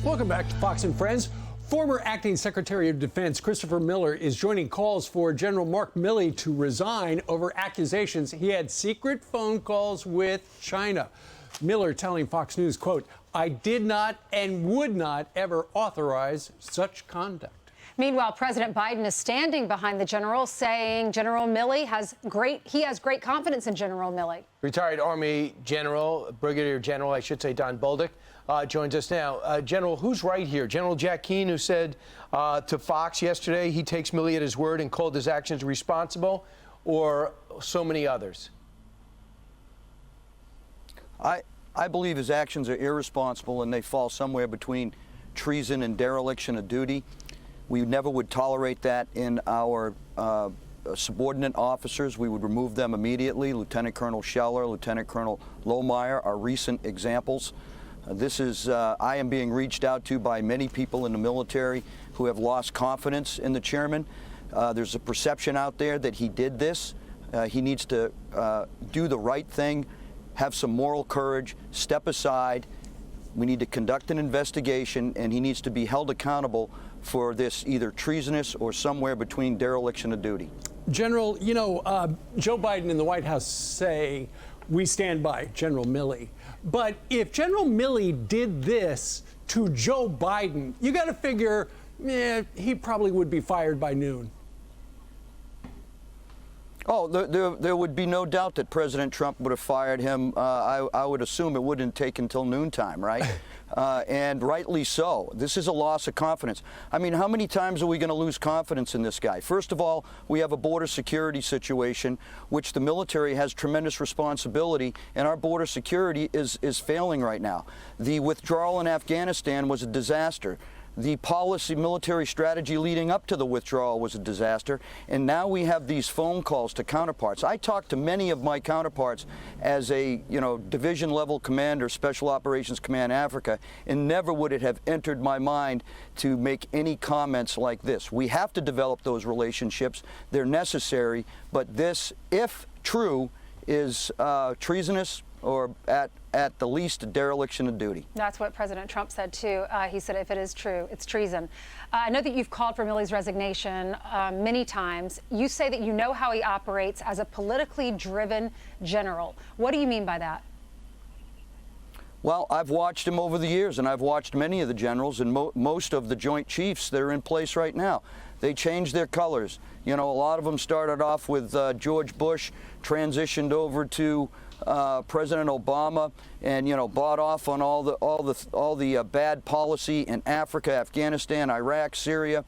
Welcome back to Fox and Friends. Former Acting Secretary of Defense Christopher Miller is joining calls for General Mark Milley to resign over accusations he had secret phone calls with China. Miller telling Fox News, quote, "I did not and would not ever authorize such conduct." Meanwhile, President Biden is standing behind the general, saying General Milley has great confidence in General Milley. Retired Army General, Brigadier General, I should say, Don Bolduc, joins us now. General, who's right here? General Jack Keane, who said to Fox yesterday he takes Milley at his word and called his actions responsible, or so many others? I believe his actions are irresponsible, and they fall somewhere between treason and dereliction of duty. We never would tolerate that in our subordinate officers. We would remove them immediately. Lieutenant Colonel Scheller, Lieutenant Colonel Lohmeyer are recent examples. I am being reached out to by many people in the military who have lost confidence in the chairman. There's a perception out there that he did this. He needs to do the right thing, have some moral courage, step aside. We need to conduct an investigation, and he needs to be held accountable for this either treasonous or somewhere between dereliction of duty. General, you know, Joe Biden and the White House say we stand by General Milley. But if General Milley did this to Joe Biden, you got to figure he probably would be fired by noon. Oh, there would be no doubt that President Trump would have fired him. I would assume it wouldn't take until noontime, right? And rightly so. This is a loss of confidence. I mean, how many times are we going to lose confidence in this guy? First of all, we have a border security situation, which the military has tremendous responsibility, and our border security is failing right now. The withdrawal in Afghanistan was a disaster. The policy, military strategy leading up to the withdrawal was a disaster, and now we have these phone calls to counterparts. I talked to many of my counterparts as a, division level commander, Special Operations Command Africa, and never would it have entered my mind to make any comments like this. We have to develop those relationships. They're necessary, but this, if true, is treasonous, or at the least a dereliction of duty. That's what President Trump said, too. He said if it is true, it's treason. I know that you've called for Milley's resignation many times. You say that you know how he operates as a politically driven general. What do you mean by that? Well, I've watched him over the years, and I've watched many of the generals and most of the Joint Chiefs that are in place right now. They changed their colors. A lot of them started off with George Bush, transitioned over to President Obama, and bought off on all the bad policy in Africa, Afghanistan, Iraq, Syria,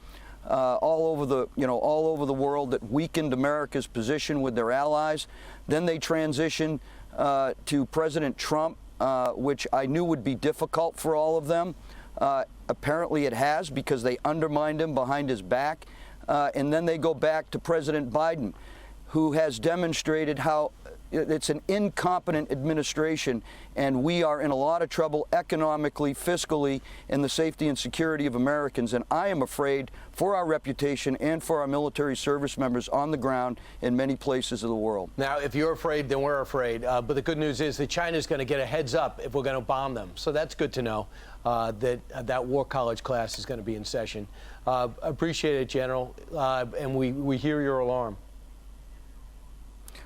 all over the world that weakened America's position with their allies. Then they transitioned to President Trump, which I knew would be difficult for all of them. Apparently it has, because they undermined him behind his back. And then they go back to President Biden, who has demonstrated how it's an incompetent administration, and we are in a lot of trouble economically, fiscally, and the safety and security of Americans. And I am afraid for our reputation and for our military service members on the ground in many places of the world. Now, if you're afraid, then we're afraid. But the good news is that China's going to get a heads up if we're going to bomb them. So that's good to know that War College class is going to be in session. Appreciate it, General, and we hear your alarm.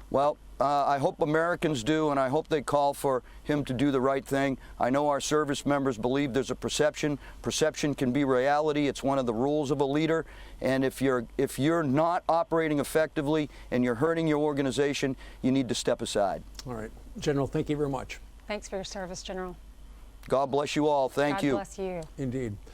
Well, I hope Americans do, and I hope they call for him to do the right thing. I know our service members believe there's a perception. Perception can be reality. It's one of the rules of a leader. And if you're not operating effectively and you're hurting your organization, you need to step aside. All right. General, thank you very much. Thanks for your service, General. God bless you all. Thank you. God bless you. Indeed.